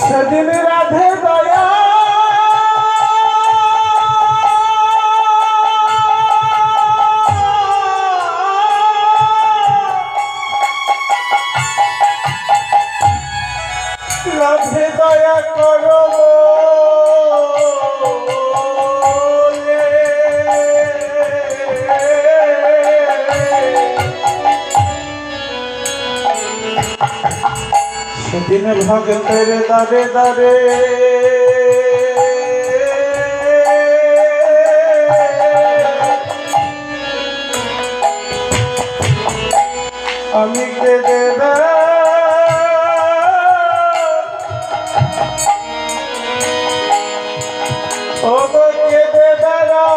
সেদিন রাধে দয়া রাধে দয়া করো সেদিন ভক্তের দারে দারে আমি কেঁদে ও কেঁদে বেড়া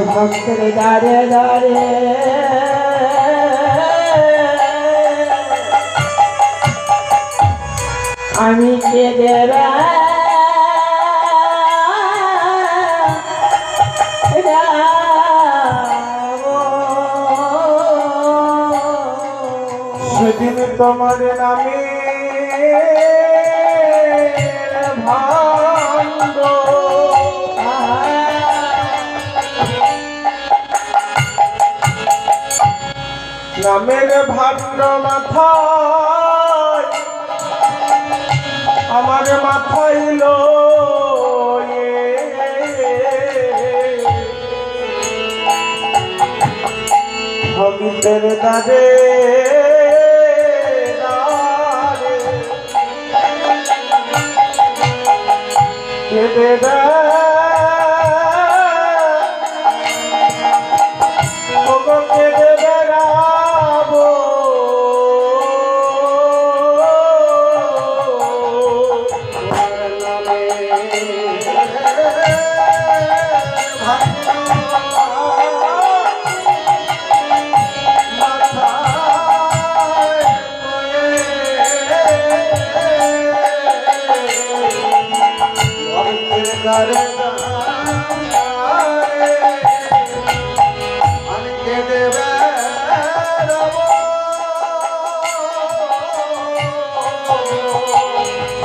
ভক্তের দারে দারে আমি কেঁদে সেদিন তোমার নামে ভান্ড নামের ভান্ড মাথায় আমার মাথায় ভক্তের দারে কেঁদে কেঁদে বেড়াবো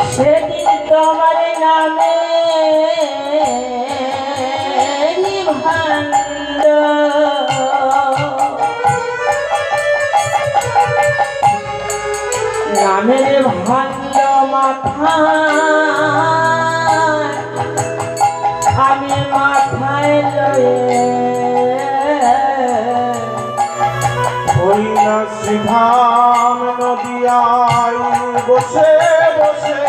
সেদিন তোমার নামে ভান্ড নামের ভান্ড মাথা আমি মাথায় লয়ে ওই না সিধাম নদিয়ায় বসে বসে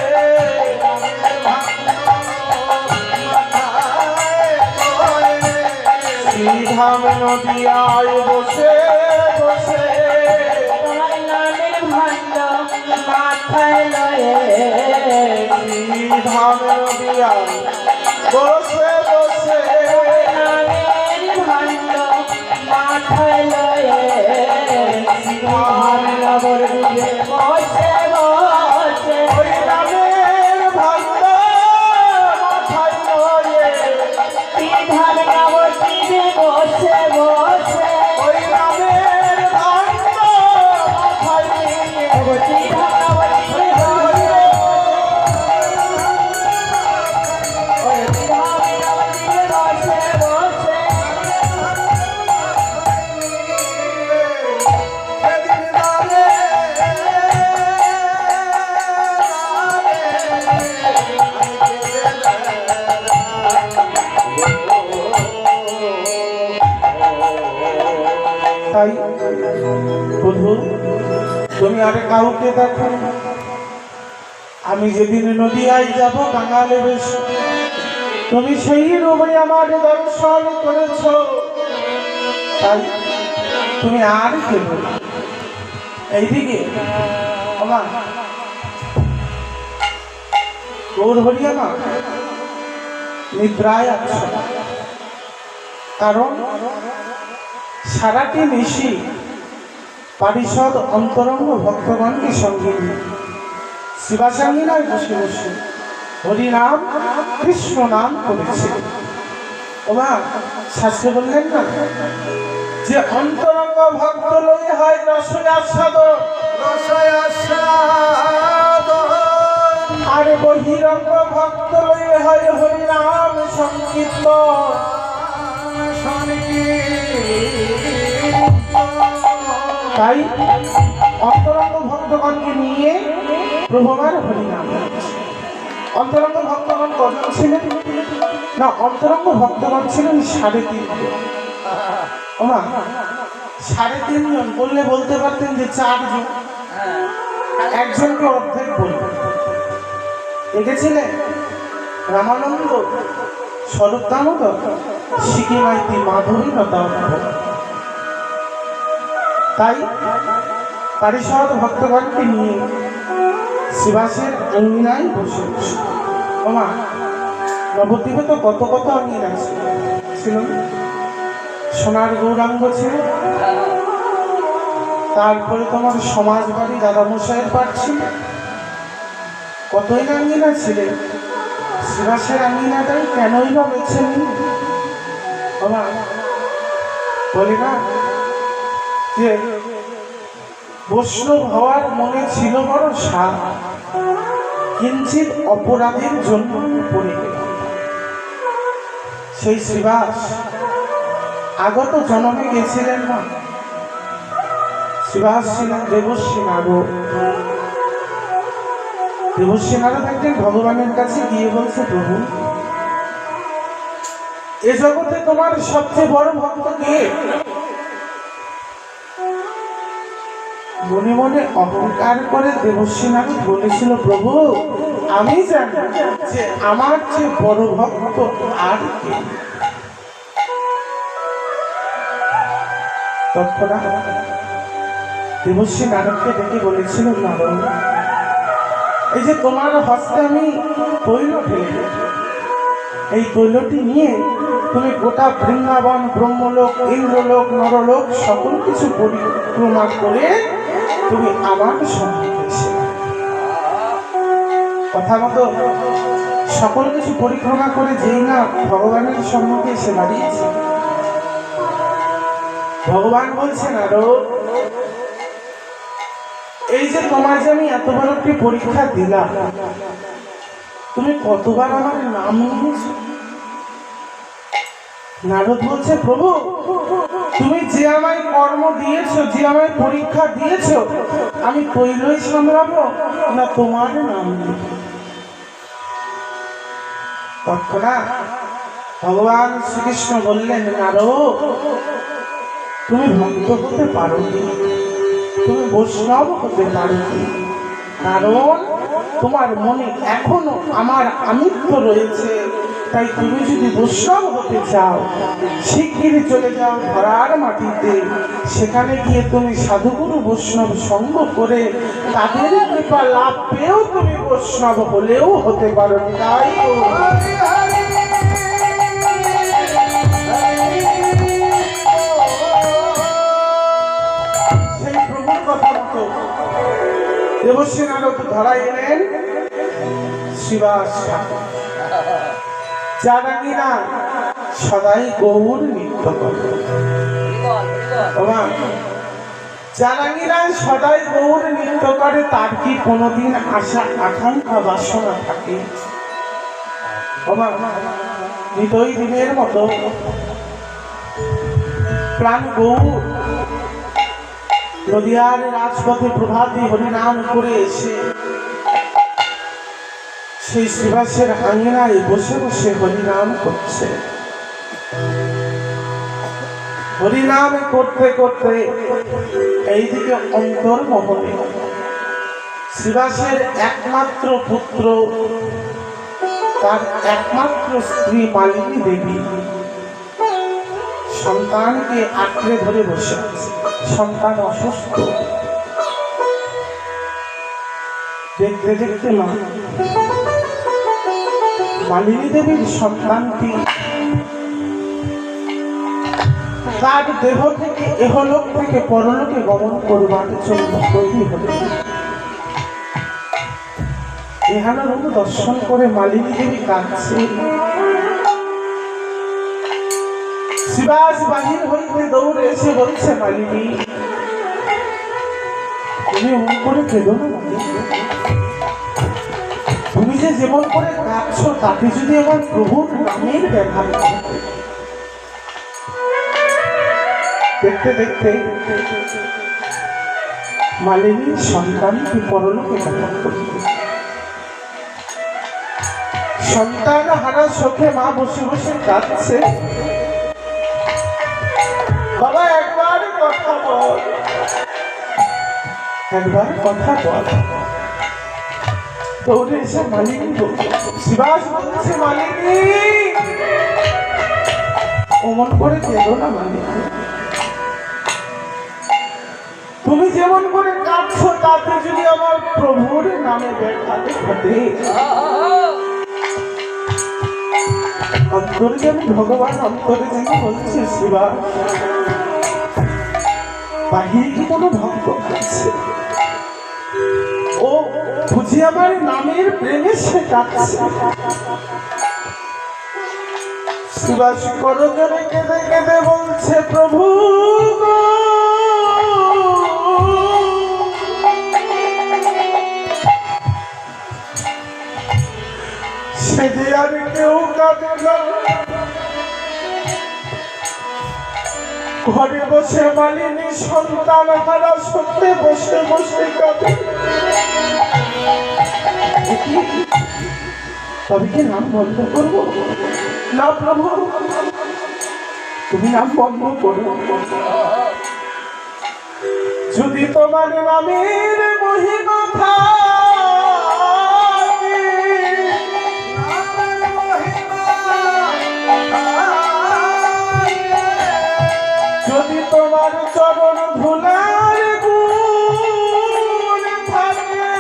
সিধাম নদিয়ায় বসে বসে তোমার নামের ভান্ড মাথায় লয়ে সিধাম নদিয়ায় বসে বসে নামের ভান্ড মাথায় লয়ে নগর দিকে বসে বসে ওই নামের ভান্ড মাথায় লয়ে বিধান নগর দিকে বসে বসে ওই নামের ভান্ড মাথায় নিয়ে বিধান নগর দিকে বসে আর কাউকে দেখো। আমি যেদিন নদিয়ায় যাব কাঙালে বেশ, তুমি সেই রূপে আমার দর্শন করেছ, তাই তুমি আর কেন এইদিকে বাবা গৌর হরিয়ামা নিদ্রায় আছো, কারণ সারাটি নিশি পারিষদ অন্তরঙ্গ ভক্তগণকে সঙ্গে নিয়ে শিবাসাঙ্গিনায় বসে বসে হরিনাম কৃষ্ণ নাম করেছে। ওমা শাস্ত্রে বললেন না যে অন্তরঙ্গ ভক্ত লই হয় রসয় আস্বাদন, আর বহিরঙ্গ ভক্ত লই হয় হরিনাম সংকীর্তন। তাই অন্তরঙ্গ ভক্তগণকে নিয়ে প্রভু আমার হরিনাম। অন্তরঙ্গ ভক্তগণ কজন ছিলেন না? অন্তরঙ্গ ভক্তগণ ছিলেন 3.5 জন। ওমা 3.5 জন বললে বলতে পারতেন যে 4 জন, একজনকে অর্ধেক বলতেন। দেখেছিলেন রামানন্দ, স্বরূপ দামোদর, সিকি মাইতি, মাধবী লতা। তাই পারিষদ ভক্তগণকে নিয়ে শিবাসের অঙ্গিনায় বসে বসে। ওমা নবদ্বীপে তো কত কত অঙ্গিনা ছিল। সোনার গৌরাঙ্গ ছিল, তারপরে তোমার সমাজ বাড়ি দাদামশাইয়ের পাঠ ছিল, কতই না আঙ্গিনা ছিলেন। শিবাসের আঙ্গিনাটাই কেনই বা বেছে নিন? ওমা বলি না যে বৈষ্ণব হওয়ার মনে ছিল বড় সাধ, কিঞ্চিত অপরাধের জন্য পড়ে গেল। সেই শ্রীবাস আগত জন্মে গেছিলেন না, শ্রীবাস ছিলেন দেবশ্রী নারদ। দেবশ্রী নারদ একদিন ভগবানের কাছে গিয়ে বলছে, প্রভু এ জগতে তোমার সবচেয়ে বড় ভক্ত কে? মনে মনে অহংকার করে দেবশ্রী নারদ বলেছিল, প্রভু আমি জানি যে আমার চেয়ে বড় ভক্ত আর কে। তৎক্ষণাৎ দেবশ্রী নারদকে ডেকে বলেছিল, নারদ এই যে তোমার হস্তে আমি তৈল ঢেলে, এই তৈলটি নিয়ে তুমি গোটা বৃন্দাবন, ব্রহ্মলোক, ইন্দ্রলোক, নরলোক সকল কিছু পরিক্রমা করে তুমি আমার সঙ্গে এসে, কথা মতো সকল কিছু পরিক্রমা করে যেই না ভগবানের সম্মুখে এসে দাঁড়িয়েছে, ভগবান বলছেন, আরো এই যে তোমার যে আমি এত বড় একটি পরীক্ষা দিলাম, তুমি কতবার আমার নাম নিয়েছ? নারদ বলছে, প্রভু তুমি যে আমায় কর্ম দিয়েছো, যে আমায় পরীক্ষা দিয়েছো, আমি তৈলই সামলাবো না তোমার নাম নিব? তৎক্ষণাৎ ভগবান শ্রীকৃষ্ণ বললেন, নারদ তুমি ভক্ত হতে পারো, তুমি বৈষ্ণব হতে পারো, কারণ তোমার মনে এখনো আমার আমিত্ব রয়েছে। তাই তুমি যদি বৈষ্ণব হতে চাও, শিগগিরই চলে যাও ধরার মাটিতে, সেখানে গিয়ে তুমি সাধুগুরু বৈষ্ণব সঙ্গ করে তাদের কৃপা লাভ পেয়েও তুমি বৈষ্ণব হলেও হতে পারো। তাই সেই প্রভুর কথা মতো দেবশ্রী নারদ ধরা এলেন শিবাস, যারা কিনা সদাই গৌর নৃত্য করে, যারা কিনা সদাই গৌর নৃত্য করে, তার কি কোনোদিন আশা আকাঙ্ক্ষা বাসনা থাকে? নিতই দিনের মতো প্রাণ গৌর নদিয়ার রাজপথে প্রভাতী হরিনাম করে এসে সেই শিবাসের আঙ্গনায় বসে বসে হরিনাম করছে। হরিনাম করতে করতে এইদিকে অন্তর্মহলে শিবাসের একমাত্র পুত্র, তার একমাত্র স্ত্রী মালিনী দেবী সন্তানকে আঁকড়ে ধরে বসে আছে। সন্তান অসুস্থ। দেখতে দেখতে মালিনী দেবীর সন্তানটি তার দেহ থেকে এহলোক থেকে পরলোকে গমন করবার জন্য তৈরি হল। এখানে রূপ দর্শন করে মালিনী দেবী কাঁদছে। শিবাস বাহির হইতে দৌড়ে এসে বলছে, মালিনী তুমি এমন করে কেঁদো না মালিনী। তুমি যে যেমন করে কাঁদছো তাতে যদি আমার প্রভুর নামের দেখা পায়। দেখতে দেখতে মালিনীর সন্তানকে পরলোকে দেখা করবে। সন্তান হারা চোখে মা বসে বসে কাঁদছে। বাবা একবার কথা বল, একবার কথা বল। দৌড়ে এসে মালিনী শিবাস বলছে, মালিনী অমন করে কেঁদো না মালিনী। তুমি যেমন করে কাঁদছো তাতে যদি আমার প্রভুর নামে দেখা ঘটে। অন্তর্যামী ভগবান অন্তরে যিনি বলছে, শিবা বাহিরে কি কোনো ভক্ত আছে? ও বুঝি আমার নামের প্রেমে সে কাঁদছে। শিবা করজনে কেঁদে কেঁদে বলছে, প্রভু সে যে আর কেউ কাঁদে না। ঘরে বসে মালিনী সন্তান হারা সত্যি বসে বসে কাঁদে। তবে কি নাম বন্ধ করবো? না প্রভু, তুমি নাম বন্ধ করো। যদি তোমার নামের মহিমা থাকে, যদি তোমার চরণ ধুলার গুণ থাকে,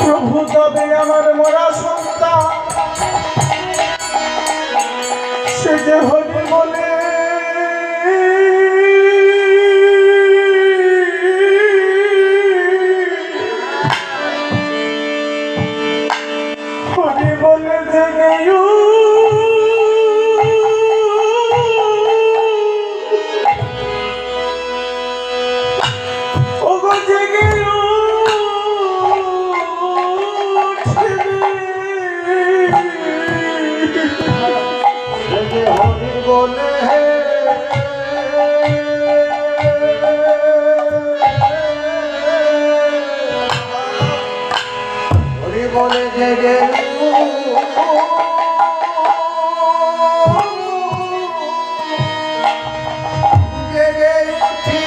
প্রভু তবে আমার মরা সন্তান সে যে হরি বলে হরি বলে জেগে ওগো জেগে হরি বলে হরি বলে জেগে জেগে উঠি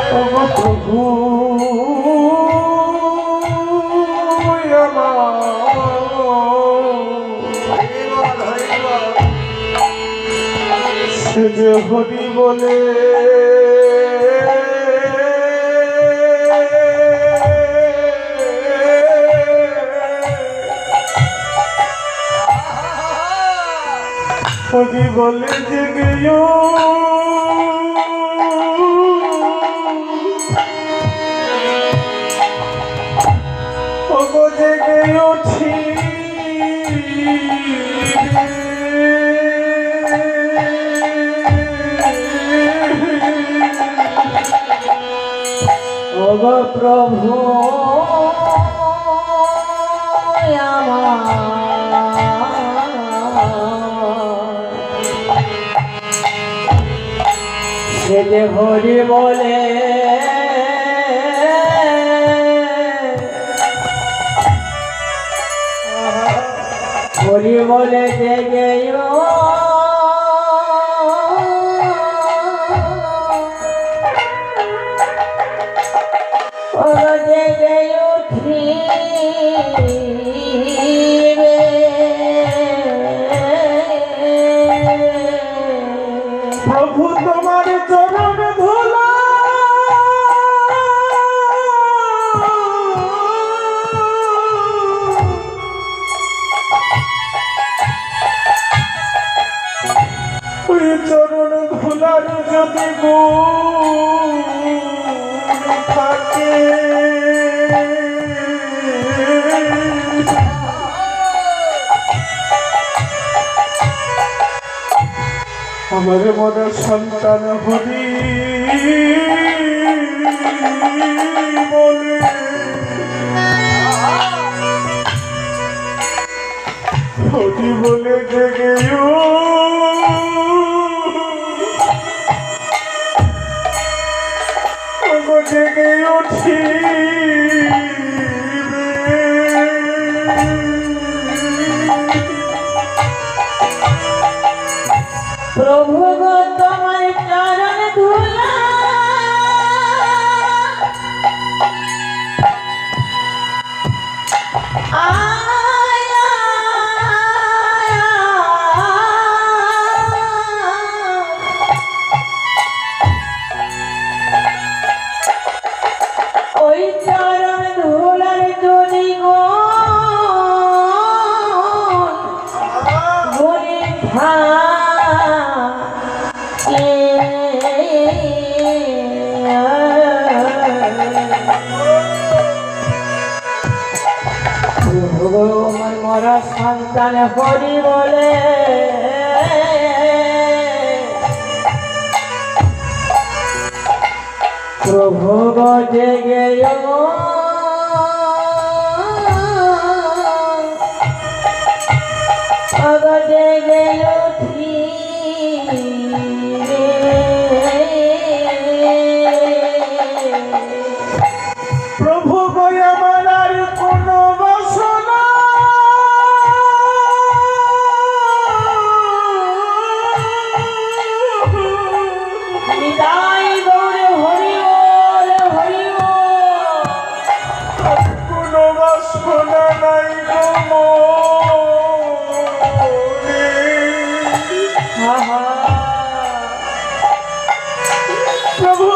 প্রভু সে যে হরি বলে হরি বলে জেগে ওগো জেগে উঠি ওগো প্রভু সে যে হরি বলে হরি বলে জেগে জেগে উঠি প্রভু তোমার চরণ ধুলা ওই চরণ ধুলার যদি গুণ থাকে আমার মনে সন্তান হরি বলে হরি বলে জেগে জেগে উঠি প্রভু গো তোমার চরণ ধুলা ওই চরণ ধুলার যদি গো বলে আমার মরা সন্তান হরি বলে প্রভু গো জেগে জেগে উঠি প্রভু গো আমার আর কোনো বাসনা নিতাই গৌর হরি বল হরি বল কোনো বাসনা নাই গো মনে। হা হা প্রভু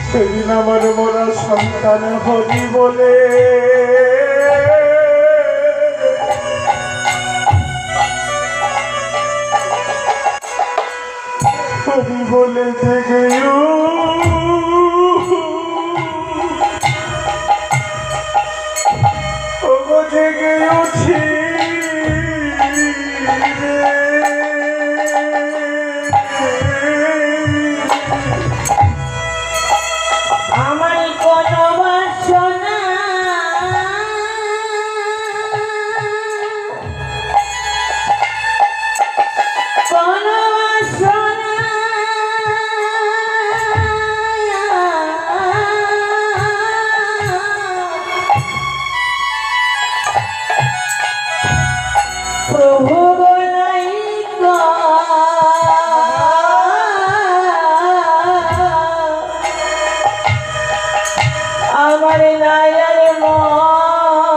সেদিন আমার মোরা সন্তান হরি বলে হরি বলে জেগে জেগে উঠি আমার কোনো বাসনা কোনো বাসনা প্রভু বলাই আমার নায়ের মনে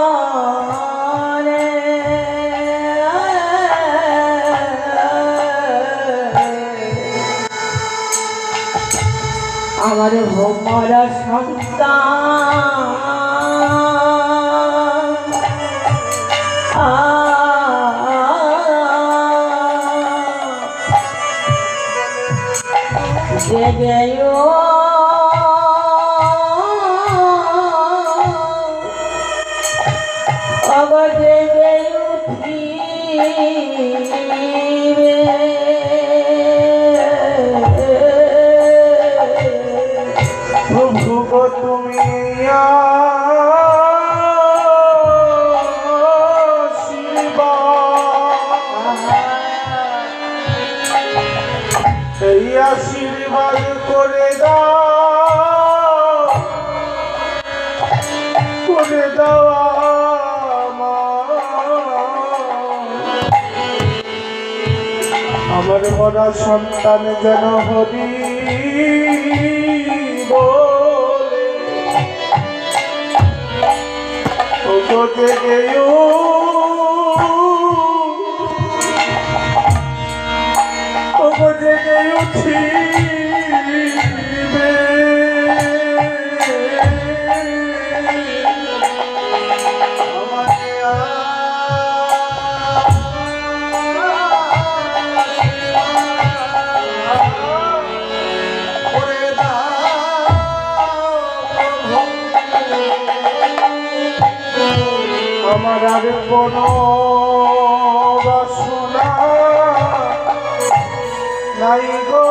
আমার ভোমরা সন্তান জেগে জেগে উঠি প্রভু গো তুমি শিবা আমার মরা সন্তান যেন হরি বলে ওগো জেগে ওগো জেগে উঠিবে আমার আর কোনো বাসনা নাই গো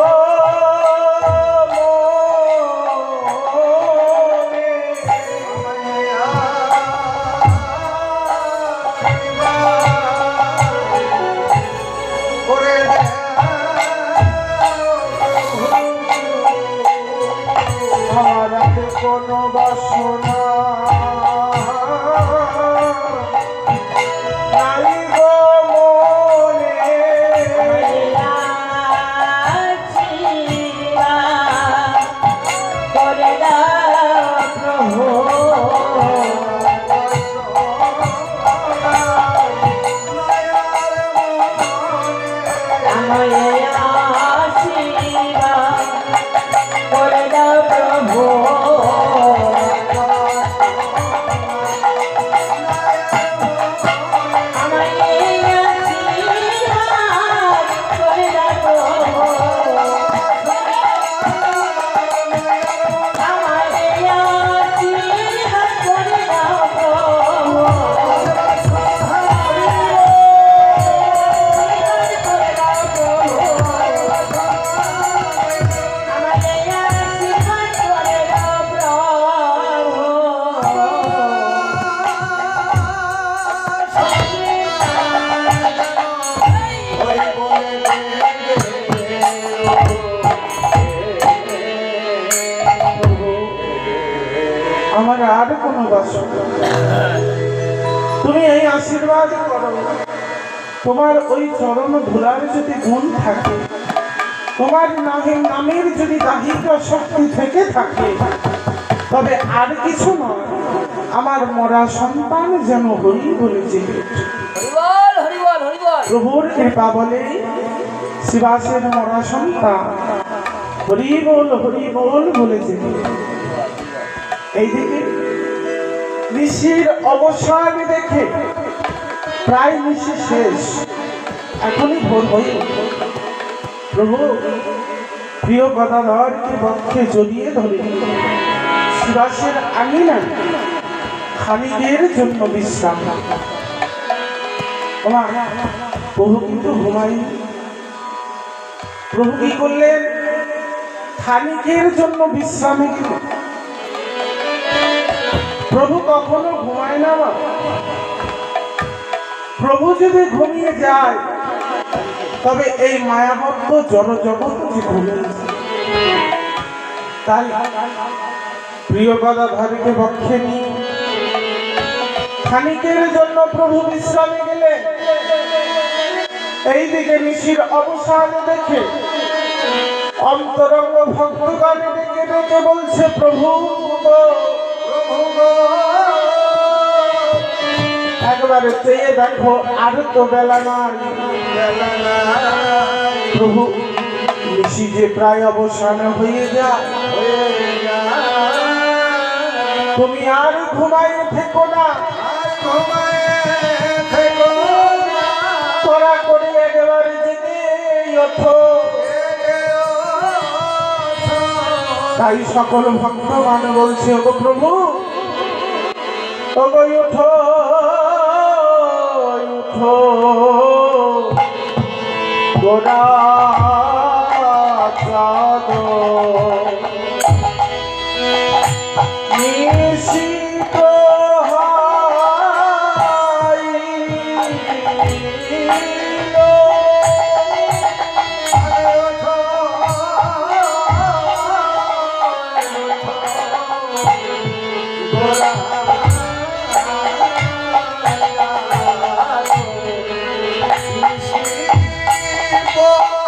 আমার আর কোনো বাসনা আমার আর কোনো বাসনা তুমি এই আশীর্বাদ করো তোমার ওই চরণ ধুলার যদি গুণ থাকে তোমার নামের যদি দাহিক শক্তি থেকে থাকে তবে আর কিছু নয় আমার মরা সন্তান যেন হরি বলে জেগে প্রভুর কৃপা বলে শিবাসের মরা সন্তান হরি বল বলে জেগে এইদিকে ঋষির অবসান দেখে প্রায় ঋষি শেষ এখনই ভোর হয়ে প্রভু প্রিয় গদাধরকে বক্ষে জড়িয়ে ধরে শিবাসের আঙিনা খানিকের জন্য বিশ্রাম প্রভু কিন্তু ঘুমাই প্রভু কি করলেন খানিকের জন্য বিশ্রামে গেলেন প্রভু কখনো ঘুমায় না প্রভু যদি ঘুমিয়ে যায় তবে এই মায়াবদ্ধ জড়জগৎ যে ঘুমিয়ে তাই প্রিয় গদাধরকে বক্ষে নিয়ে খানিকের জন্য প্রভু বিশ্রামে গেলে এইদিকে ঋষির অবসান দেখে অন্তরঙ্গ ভক্তগণে ডেকে ডেকে বলছে প্রভু একবারে চেয়ে দেখো আর তো বেলা নাই প্রভু ঋষি যে প্রায় অবসান হয়ে যায় তুমি আর ঘুমায় থেকো না তোরা করে একেবারে জেগে ওঠো তাই সকল ভক্তগণ বলছে ওগো প্রভু ওগো উঠো উঠো গোরা চাঁদ নিশিত Oh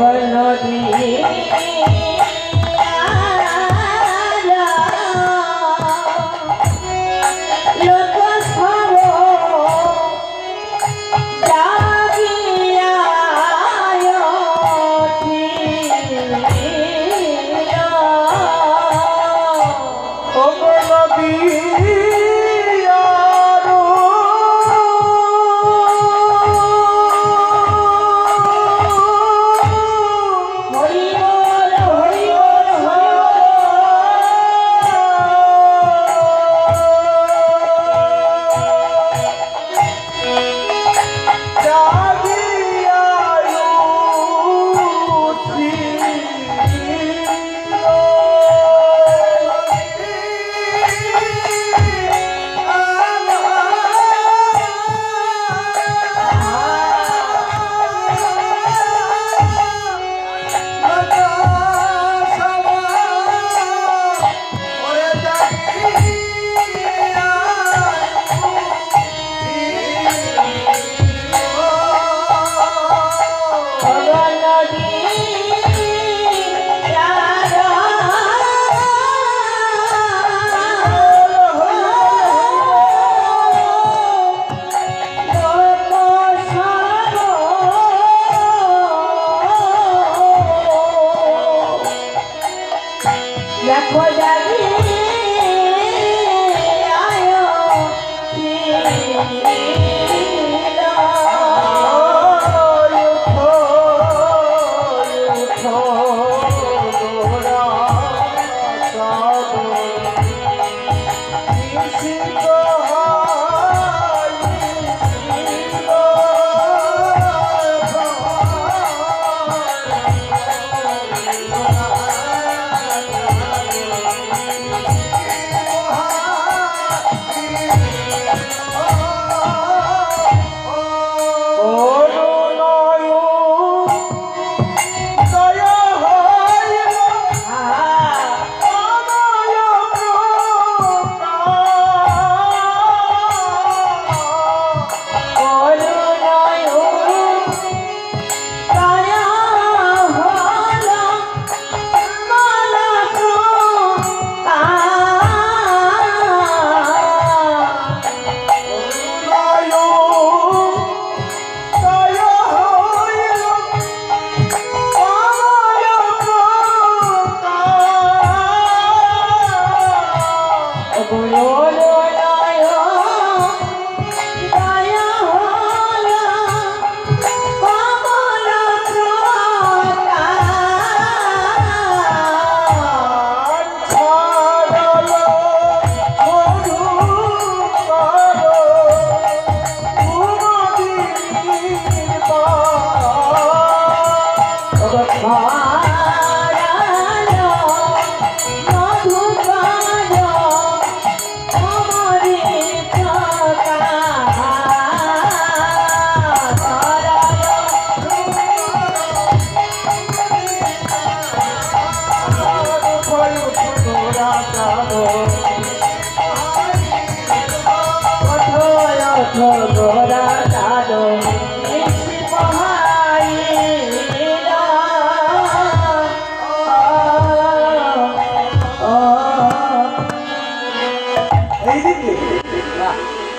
ওরে নবী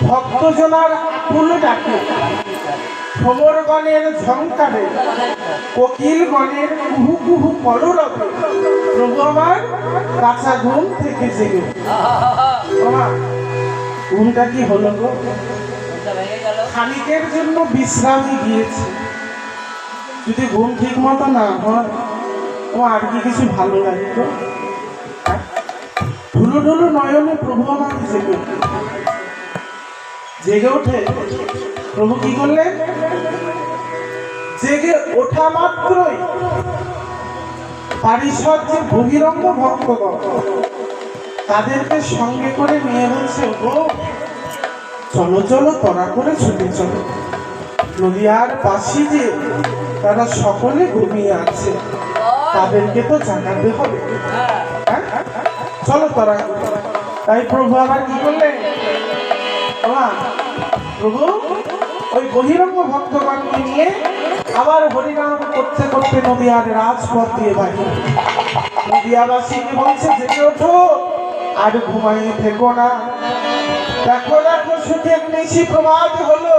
ভক্তজনার আকুল ডাকে ভ্রমরগণের ঝংকারে, কোকিলগণের কুহু কুহু কলরবে প্রভু আমার কাঁচা ঘুম থেকে জেগে উঠল। ওমা, ঘুমটা কি হলো গো? খানিকের জন্য বিশ্রামই গিয়েছে। যদি ঘুম ঠিক মতো না হয়, তোমার আর কি কিছু ভালো লাগে গো? ঢুলু ঢুলু নয়নে প্রভু আমার জেগে উঠল। জেগে ওঠে প্রভু কি করলেন? জেগে ওঠা মাত্রই পারিষদ যে বহিরঙ্গ ভক্তগণ তাদেরকে সঙ্গে করে নিয়ে বলছে, ও চলো চলো তড়া করে ছুটে চলো, নদিয়ার বাসী যে তারা সকলে ঘুমিয়ে আছে, তাদেরকে তো জানাতে হবে। হ্যাঁ? চলো তড়া। তাই প্রভু আবার কি করলেন? প্রভু ওই বহিরঙ্গ ভক্তগণকে নিয়ে আবার হরিনাম করতে করতে নদিয়ার রাজপথ দিয়ে বাহির। নদিয়াবাসীকে বলছে, জেগে ওঠো, আর ঘুমাইয়ে থেকো না। দেখো দেখো সুখের নিশি প্রভাত হলো,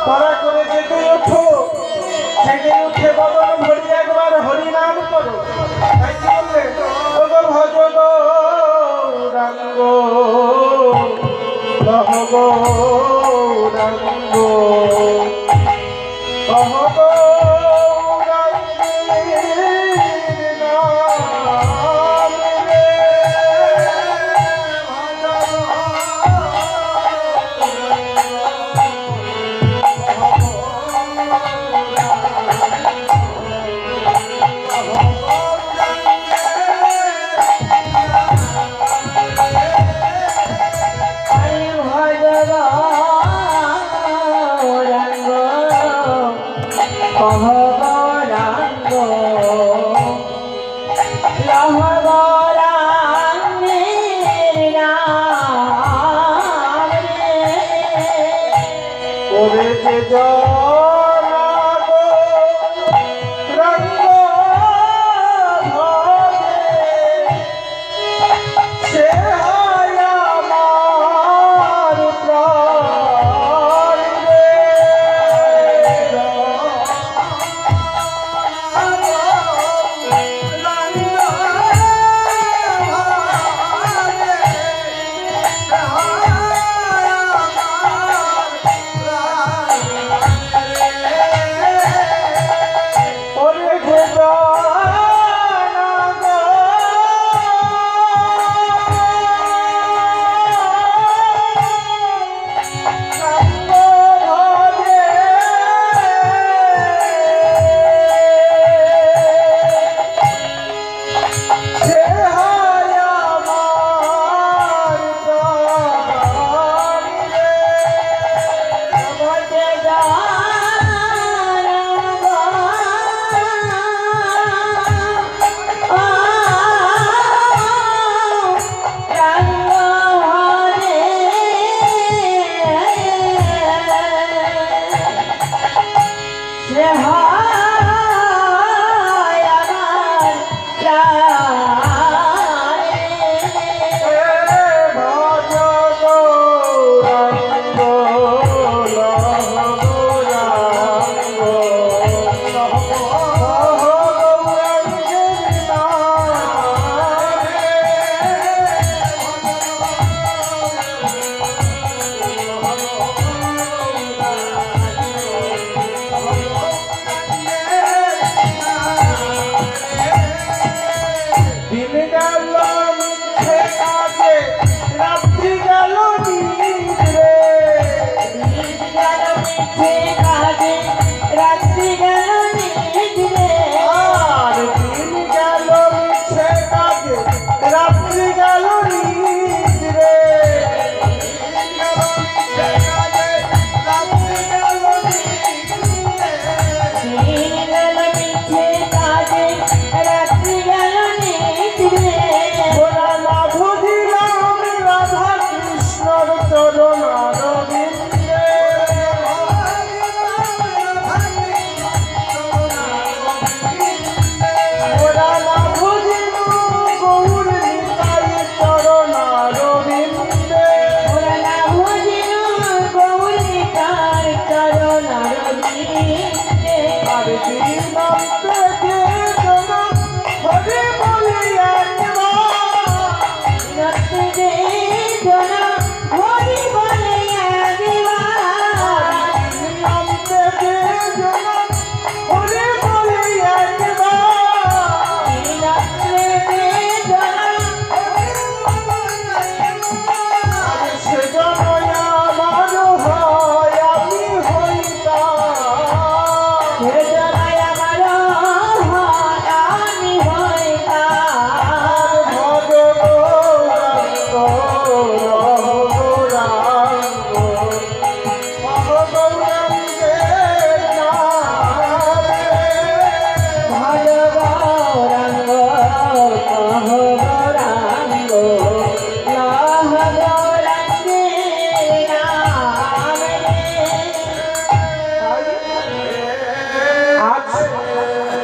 তারা করে জেগে ওঠো। জেগে উঠে বদন ভরি একবার হরিনাম করো। তাই কি বললে? ভজ গৌরাঙ্গ লহ গৌরাঙ্গ কহ গৌরাঙ্গের নাম রে। ওরে যে জনাব রঙ্গ ভজে, সে হয় আমার প্রাণ রে।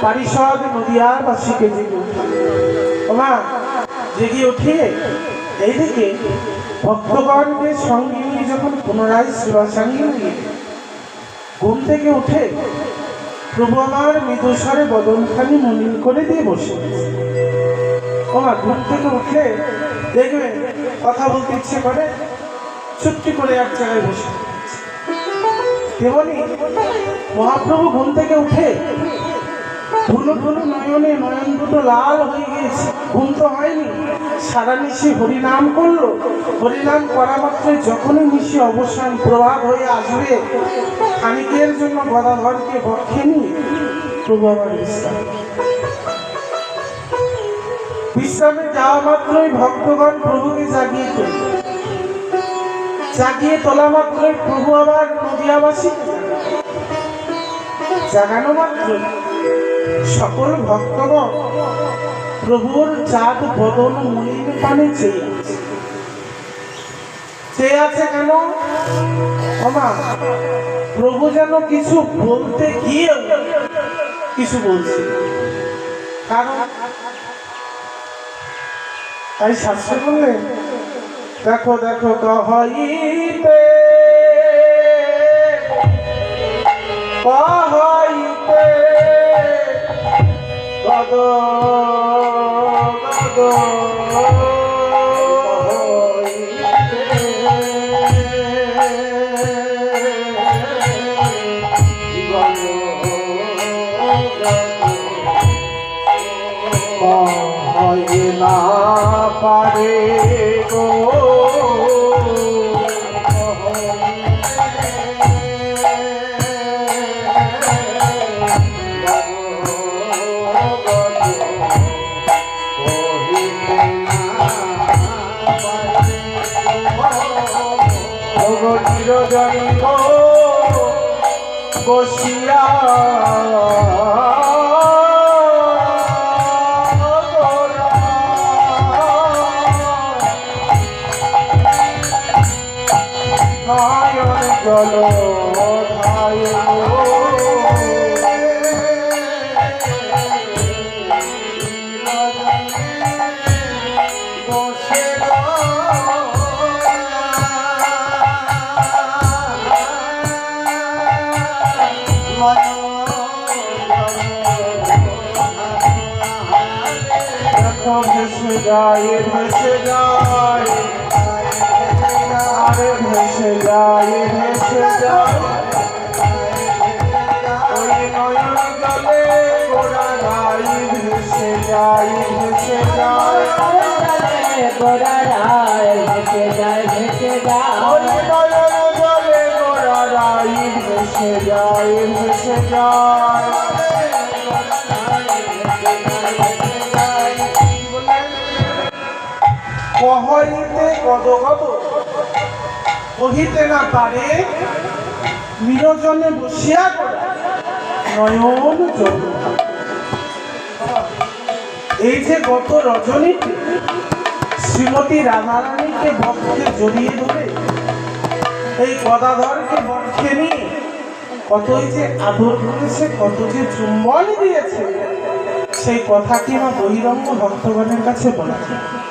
পারিষদ নদিয়ার বাসীকে জেগে উঠে ওমা জেগে উঠে এইদিকে ভক্তগণকে সঙ্গে নিয়ে যখন পুনরায় সেবা সঙ্গে নিয়ে ঘুম থেকে উঠে প্রভু আমার মৃদুস্বরে বদনখানি মলিন করে দিয়ে বসে ওমা ঘুম থেকে উঠলে দেখবে কথা বলতে ইচ্ছে করে চুপটি করে এক জায়গায় বসে তেমনি মহাপ্রভু ঘুম থেকে উঠে ধুলো ধুলো নয়নে নয়ন দুটো লাল হয়ে গিয়েছে ঘুম তো হয়নি সারা নিশি হরিনাম করলো হরিনাম করা মাত্রই যখনই নিশি অবসান প্রভাত হয়ে আসবে খানিকের জন্য গদাধরকে বক্ষে নিয়ে প্রভু আমার বিশ্রামে যাওয়া মাত্রই ভক্তগণ প্রভুকে জাগিয়ে তোলা মাত্রই প্রভু আবার নদিয়াবাসীকে জাগানো মাত্রই সকল ভক্তগণ প্রভুর চাঁদ বদন মলিন পানে চেয়ে আছে কেন ওমা প্রভু যেন কিছু বলতে গিয়ে কিছু বলছে কারণ তাই শাস্ত্রে বললেন দেখো দেখো কহইতে কহইতে গদ গদ না পারে গো চিরজন্ম বসিয়া চলো ভাই বসে ভেসে যায় ভেসে যায় আরে ভেসে যায় ভেসে যায় ওই নয়ন জলে গোড়া গাই ভেসে যায় ভেসে যায় গোড়া রায় ভেসে যায় ভেসে যায় ওই নয়ন জলে গোড়া গাই ভেসে যায় ভেসে যায় কহইতে কদ কদ কহিতে না পারে নিরজনে বসিয়া নয়ন জল এই যে গত রজনীতে শ্রীমতী রাধারানীকে বক্ষে জড়িয়ে ধরে এই গদাধরকে বক্ষে নিয়ে কতই যে আদর করেছে কত যে চুম্বন দিয়েছে সেই কথাটি আমার বহিরঙ্গ ভক্তগণের কাছে বলা যায়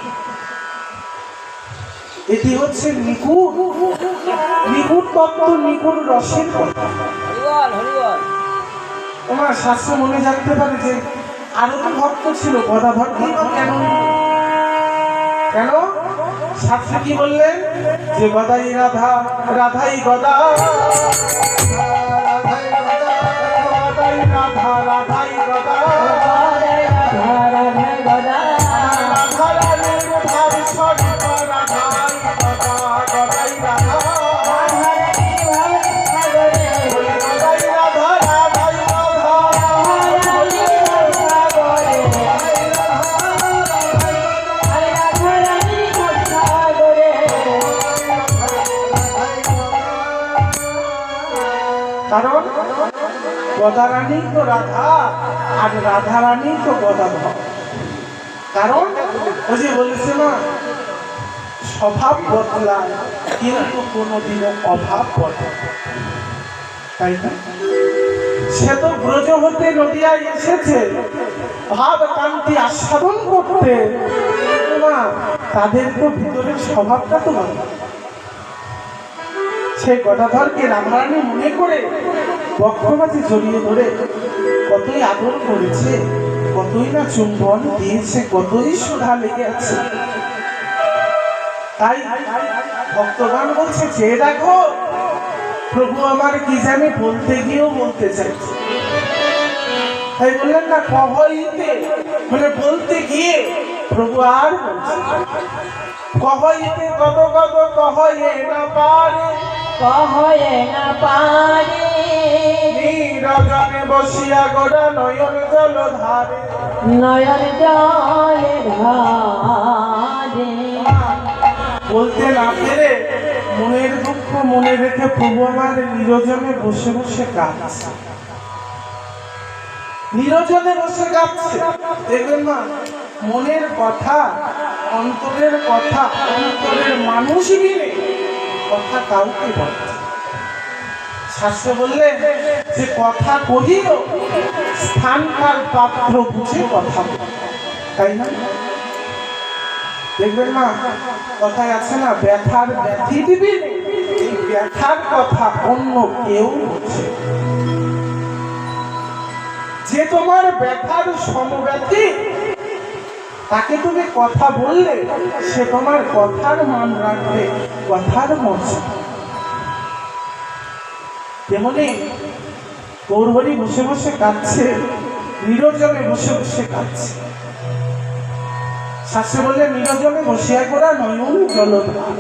এটি হচ্ছে নিগুড় তত্ত্ব নিগুড় রসের কথা তোমার শাস্ত্র মনে জানতে পারে যে আরো তো ভক্ত ছিল, গদাধর কেন কেন শাস্ত্রে কি বললেন যে গদাই রাধা, রাধাই গদা, গদাই রাধা, রাধাই গদা, রাধা রানীর ভাব স্বরূপ রাধাই গদা, গদাই রাধা, গদাই রাধা, রাধাই কারণ গদারানী তো রাধা আর রাধারানী তো গদাধর। কারণ ওই যে বলেছে না, স্বভাব বদলায় কিন্তু কোনোদিনও অভাব বদলায়, তাই না? সে তো ব্রজ হতে নদিয়ায় এসেছে ভাব কান্তি আস্বাদন করতে, না তাদের তো ভিতরের স্বভাবটা তো ভালো। সেই গদাধরকে রাধারানী মনে করে বক্ষমাঝে জড়িয়ে ধরে কতই আদর করেছে, কতই না চুম্বন দিয়েছে, কতই সুধা লেগে আছে। তাই ভক্তগণ বলছে যে দেখো প্রভু আমার কি জানে বলতে গিয়েও বলতে চাইছে। তাই বললেন না কহইতে, মানে বলতে গিয়ে প্রভু আর বলছে কহইতে কত কত কহয়ে না পারে, কহয়ে না পারে, নীরজনে বসিয়া গোড়া নয়ন জল ধারে, নয়ন জলে ধারে। বলতে না পেরে মনের দুঃখ মনে রেখে প্রভু আমার নিরজনে বসে বসে কাঁদছে, নিরজনে বসে কাঁদছে। দেখবেন না মনের কথা, অন্তরের কথা, অন্তরের মানুষ মিলে কথা কাউকে বলে। শাস্ত্র বললে যে কথা কহিও স্থানকাল পাত্র বুঝে কথা বলে, তাই না? দেখবেন না কথায় আছে না ব্যথার ব্যথি দিবি, এই ব্যথার কথা অন্য কেউ বুঝে। যে তোমার ব্যথার সমব্যথী তাকে তুমি কথা বললে সে তোমার কথার মান রাখবে, কথার মর্যাদা। তেমনি গৌরহরি বসে বসে কাঁদছে, নিরজনে বসে বসে কাঁদছে। শাস্ত্রে বললে নিরজনে বসিয়া করা নয়ন জলধার।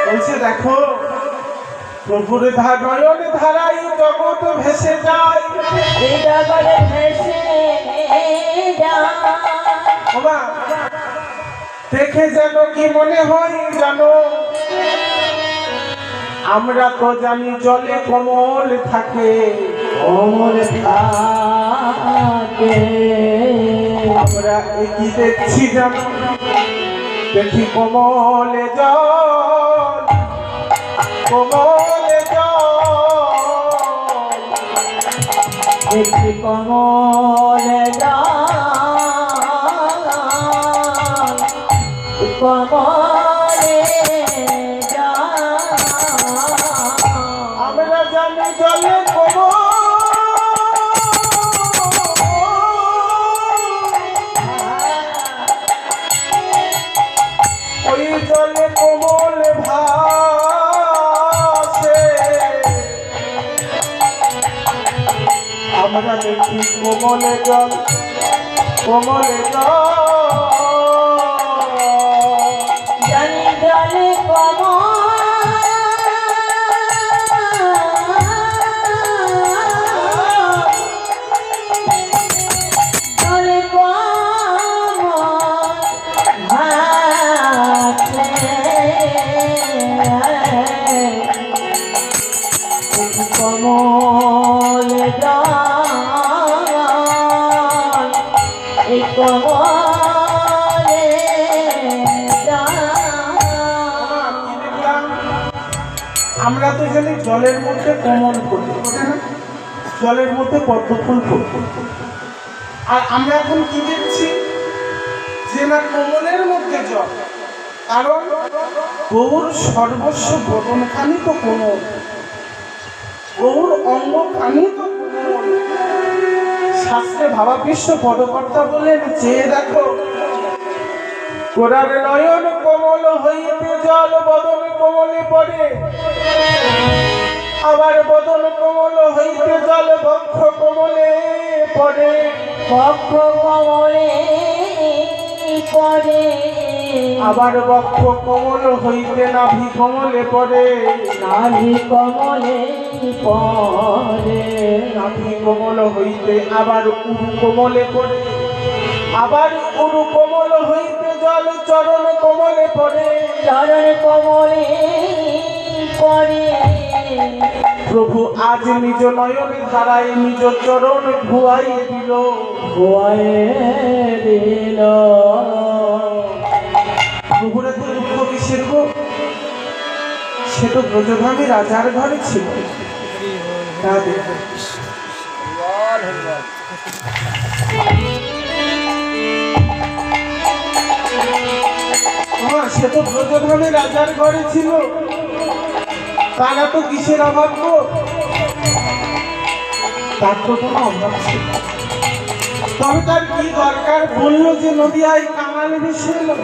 বলছে দেখো প্রভুর নয়ন ধারাই জগৎ ভেসে যায়, এই জগতে ভেসে যায়। বাবা দেখে যেন কি মনে হয় জানো, আমরা তো জানি জলে কমল থাকে, কমল থাকে। আমরা একই দেখছি জানো, দেখি কমলে জল, কমলে জল, দেখি কমল কমলে আমরা জানি জলে কমল, ওই জলে কোমল ভাসে, আমরা দেখি কোমলে জল, কোমলে জল, জানি জলে জলে কমল এই কমলে আমরা তো জানি জলের মধ্যে কোমল ফুল ফোটে না, জলের মধ্যে পদ্ম ফুল ফোটে। আর আমরা এখন কি দেখছি যে না কোমলের মধ্যে জল, কারণ গৌর সর্বস্ব বদনখানি তো কোমল। গৌর অঙ্গ খানি তো কোমল। শাস্ত্রে ভাবাবিশ্ব পদকর্তা বলেন, চেয়ে দেখো গোরার নয়ন কোমল হইতে জল বদন কোমলে পড়ে, আবার বদন কোমল হইতে জল বক্ষ কোমলে পড়ে। বক্ষ কমলে পড়ে, আবার বক্ষ কোমল হইতে নাভি কোমলে পড়ে। নাভি কমলে পড়ে, নাভি কোমল হইতে আবার উরু কোমলে পড়ে, আবার উরু কোমল হইতে জল চরণ কোমলে পড়ে। চরণ কমলে পড়ে। প্রভু আজ নিজ নয়নে ধারায় নিজ চরণ ধুয়াই দিল। ভুয়ায়ে দিল। প্রভুর এত দুঃখ কিসের গো? সে তো ব্রজধামী রাজার ঘরে ছিল। তা দেখো। সে তো ব্রজধামী রাজার ঘরে ছিল, তারা তো কিসের অভাব গো? তার তো কোনো অভাব ছিল। তবে তার কি দরকার বললো যে নদিয়ায় কাঙাল ভেসে এলো?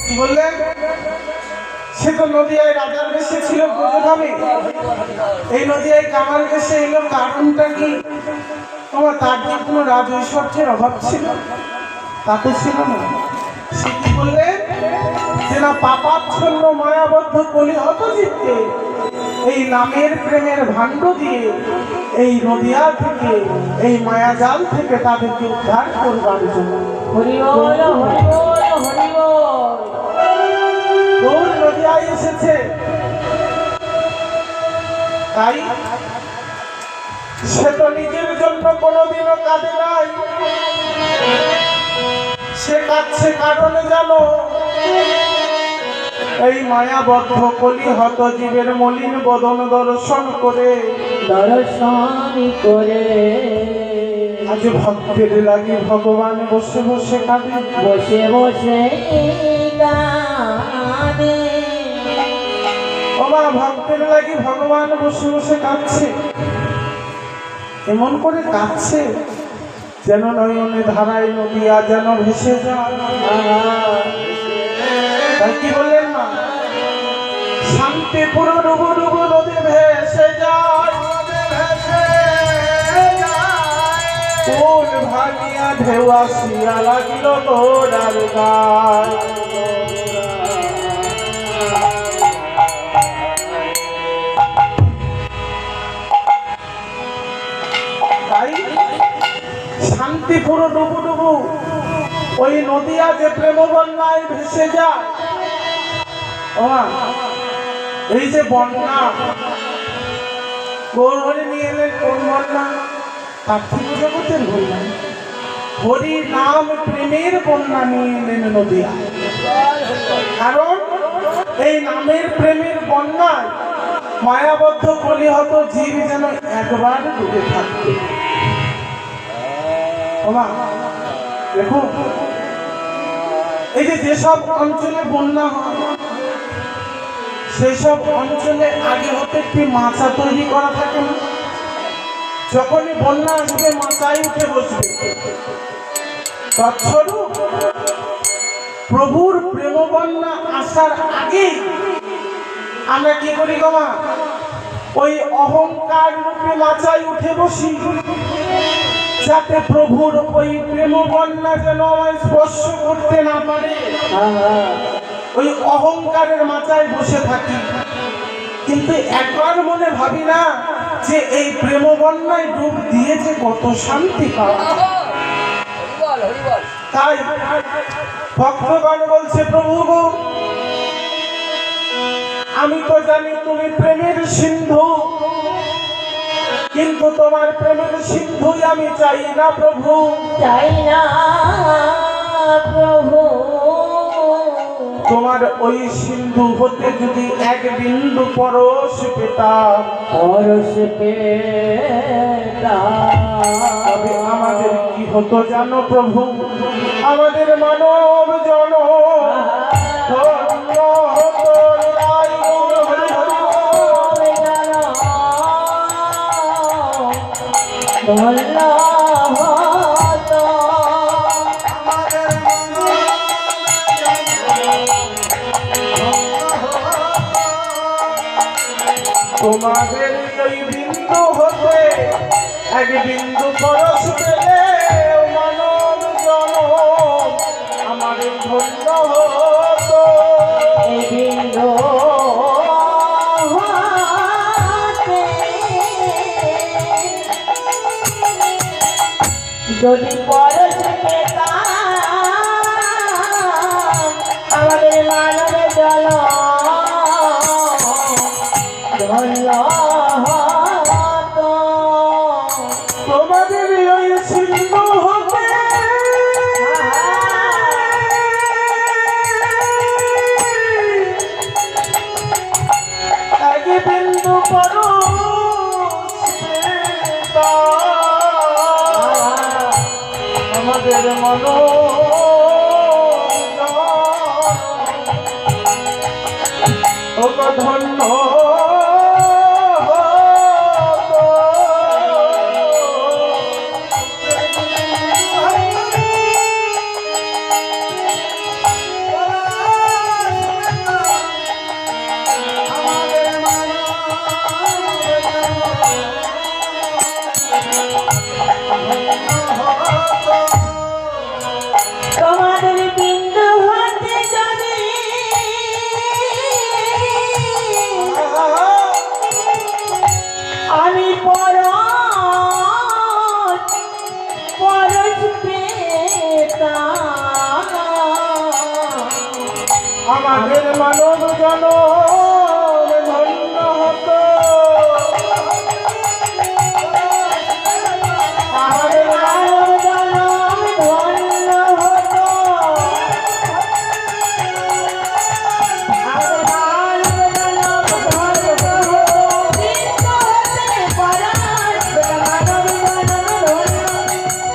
কি বললেন? সে তো নদিয়ায় রাজার বেশে ছিল ব্রজধামে, এই নদিয়ায় কামাল বেশে এলো, কারণটা কি? তোমার তার যে কোনো রাজ ঐশ্বর্যের অভাব ছিল? তা তো ছিল না। সে কি বললেন? যে না পাপাচ্ছন্ন মায়াবদ্ধ কলিহত জিততে এই নামের প্রেমের ভাণ্ড দিয়ে এই নদিয়া থেকে, এই মায়াজাল থেকে তাদেরকে উদ্ধার করবার জন্য হরি বল, হরি বল, হরি বল। গৌর নদিয়ায় এসেছে। তাই সে তো নিজের জন্য কোনোদিনও কাঁদে নাই, সে কাঁদছে কারণে জানো এই মায়াবদ্ধ কলিহত জীবের মলিন বদন দর্শন করে। দর্শন করে আজ ভক্তের লাগি ভগবান বসে বসে কাঁদে। বসে বসে কাঁদে। বাবা ভক্তের লাগি ভগবান বসে বসে কাঁদছে, এমন করে কাঁদছে যেন নয়নে ধারায় নদিয়া যেন ভেসে যায়। তাই কি বললেন না? শান্তিপুর ডুবু ডুবু নদী ভেসে যায়, কোন ভাগিয়া ঢেউ আসিয়া লাগিল তোরার গায়। তাই শান্তিপুর ডুবু ডুবু ওই নদিয়া যে প্রেম বন্যায় ভেসে যায়। এই যে বন্যা গৌর হরি নিয়ে এলেন, কোন বন্যা? পার্থিব জগতের বন্যা। হরি নাম প্রেমের বন্যা নিয়ে এলেন নদিয়া। কারণ এই নামের প্রেমের বন্যায় মায়াবদ্ধ কলিহত জীব যেন একবার ডুবে থাকবে। দেখুন এই যে যেসব অঞ্চলে বন্যা হয় সেসব অঞ্চলে আগে হতে একটি মাচা তৈরি করা থাকে না? যখনই বন্যা আসবে মাচায় উঠে বসবে। তৎস্বরূপ প্রভুর প্রেম বন্যা আসার আগে আমরা কি করি গো মা? ওই অহংকার রূপে মাচায় উঠে বসি, যাতে প্রভুর ওই প্রেম বন্যা যেন আমায় স্পর্শ করতে না পারে। ওই অহংকারের মাচায় বসে থাকি, কিন্তু একবার মনে ভাবি না যে এই প্রেম বন্যায় ডুব দিয়ে যে কত শান্তি পাওয়া। তাই ভক্তগণ বলছে, প্রভু গো আমি তো জানি তুমি প্রেমের সিন্ধু, কিন্তু তোমার প্রেমের সিন্ধুই আমি চাই না প্রভু। চাই না প্রভু, তোমার ওই সিন্ধু হতে যদি এক বিন্দু পরশ পেতাম, পরশ পেতাম, তবে আমাদের কি হতো জানো প্রভু? আমাদের মানব জন ধন্য হতো। তাই হরি হরি ধন্য হতো। তোমাদের ওই বিন্দু হতে এক বিন্দু পরশ পেলে মানব জন আমাদের ধন্য হতো। এই বিন্দু হতে যদি পরশ পেতাম, আমাদের মানব জল ধন্য হতো। তোমাদের ওই সিন্ধু হতে এক বিন্দু পরশ পেতাম, আমাদের মন ধন্য তোমাদের বিন্দু হতে যদি আমি পরশ পেতাম, আমাদের মানব জন ধন্য হতো। আমাদের মানব জনম ধন্য হতো। আমাদের মানব জনম ধন্য হতো। কিন্তু হতে পরশ মানব জনম ধন্য,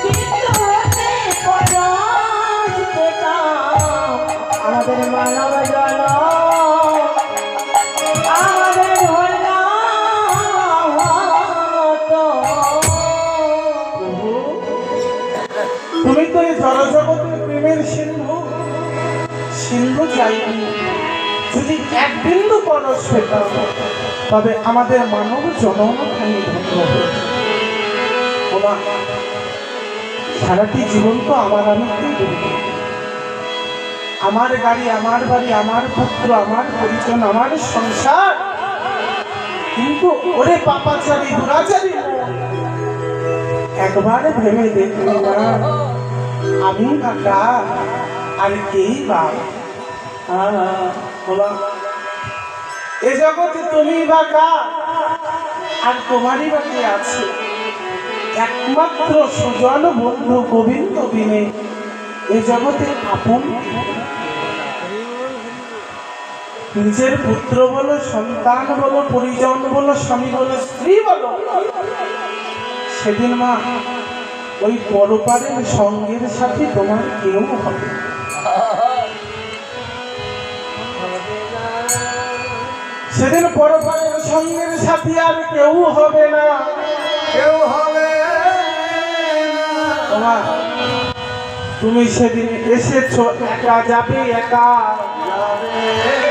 কিন্তু হতে পরশ পেতাম, আমাদের মানব জনম আমাদের ধন্য হতো। প্রভু, তুমি তো এই জড়জগতের প্রেমের সিন্ধু, সিন্ধু চাইনি। যদি এক বিন্দু পরশ পেতাম, তবে আমাদের মানব জনমখানি ধন্য হতো। ওমা, সারাটি জীবন তো আমার আমিতেই ঘুরবে। আমার গাড়ি, আমার বাড়ি, আমার পুত্র, আমার পরিজন, আমার সংসার। কিন্তু ওরে পাপাচারী দুরাচারী মন, একবার ভেবে দেখলি না আমি কাকা আর কেই বা? বাবা, এ জগতে তুমি বাকা আর তোমারই বাকি আছে একমাত্র সুজন বন্ধু গোবিন্দ বিনে এ জগতে আপন। নিজের পুত্র বলো, সন্তান বলো, পরিজন বলো, স্বামী বলো, স্ত্রী বলো, সেদিন মা ওই পরপারের সঙ্গের সাথে তোমার কেউ হবে। সেদিন পরপারের সঙ্গের সাথে আর কেউ হবে না, কেউ হবে না। তুমি সেদিন এসেছো, একা যাবে, একা যাবে।